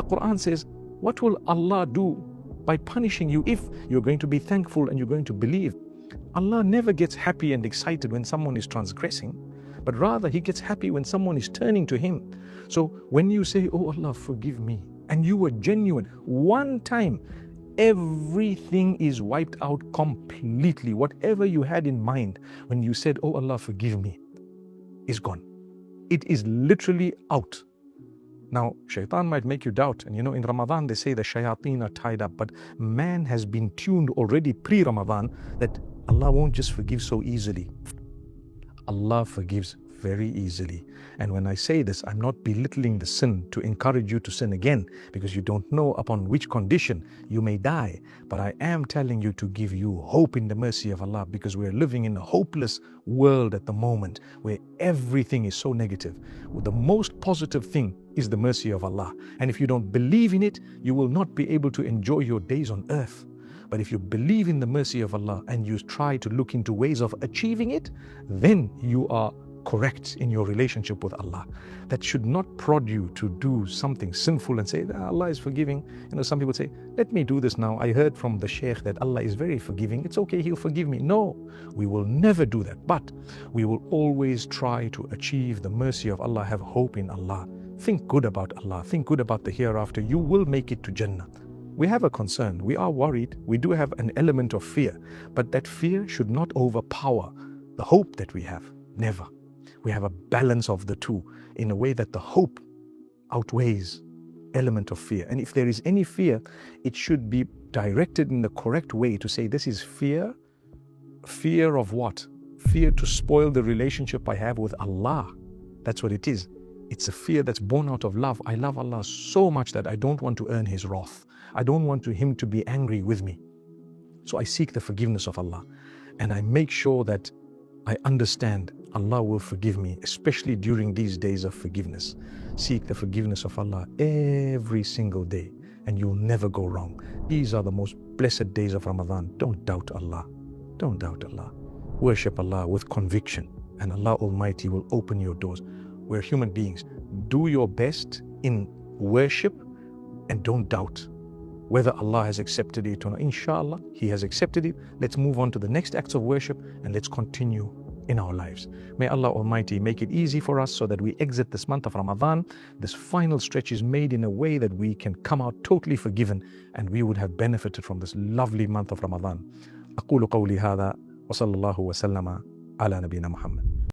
The Quran says, what will Allah do by punishing you if you're going to be thankful and you're going to believe? Allah never gets happy and excited when someone is transgressing, but rather He gets happy when someone is turning to Him. So when you say, oh Allah, forgive me, and you were genuine, one time, everything is wiped out completely. Whatever you had in mind when you said, oh Allah, forgive me, is gone. It is literally out. Now, shaitan might make you doubt. And in Ramadan, they say the shayateen are tied up. But man has been tuned already pre-Ramadan that Allah won't just forgive so easily. Allah forgives very easily. And when I say this, I'm not belittling the sin to encourage you to sin again, because you don't know upon which condition you may die. But I am telling you to give you hope in the mercy of Allah, because we're living in a hopeless world at the moment where everything is so negative. The most positive thing is the mercy of Allah. And if you don't believe in it, you will not be able to enjoy your days on earth. But if you believe in the mercy of Allah and you try to look into ways of achieving it, then you are correct in your relationship with Allah. That should not prod you to do something sinful and say, Allah is forgiving. Some people say, let me do this now. I heard from the Shaykh that Allah is very forgiving. It's okay, He'll forgive me. No, we will never do that. But we will always try to achieve the mercy of Allah, have hope in Allah. Think good about Allah. Think good about the hereafter. You will make it to Jannah. We have a concern. We are worried. We do have an element of fear. But that fear should not overpower the hope that we have. Never. We have a balance of the two in a way that the hope outweighs element of fear. And if there is any fear, it should be directed in the correct way to say, this is fear. Fear of what? Fear to spoil the relationship I have with Allah. That's what it is. It's a fear that's born out of love. I love Allah so much that I don't want to earn His wrath. I don't want Him to be angry with me. So I seek the forgiveness of Allah. And I make sure that I understand Allah will forgive me, especially during these days of forgiveness. Seek the forgiveness of Allah every single day, and you'll never go wrong. These are the most blessed days of Ramadan. Don't doubt Allah. Don't doubt Allah. Worship Allah with conviction, and Allah Almighty will open your doors. We're human beings. Do your best in worship and don't doubt whether Allah has accepted it or not. Inshallah, He has accepted it. Let's move on to the next acts of worship and let's continue in our lives. May Allah Almighty make it easy for us so that we exit this month of Ramadan. This final stretch is made in a way that we can come out totally forgiven and we would have benefited from this lovely month of Ramadan. أقول قولي هذا وصلى الله وسلم على نبينا محمد.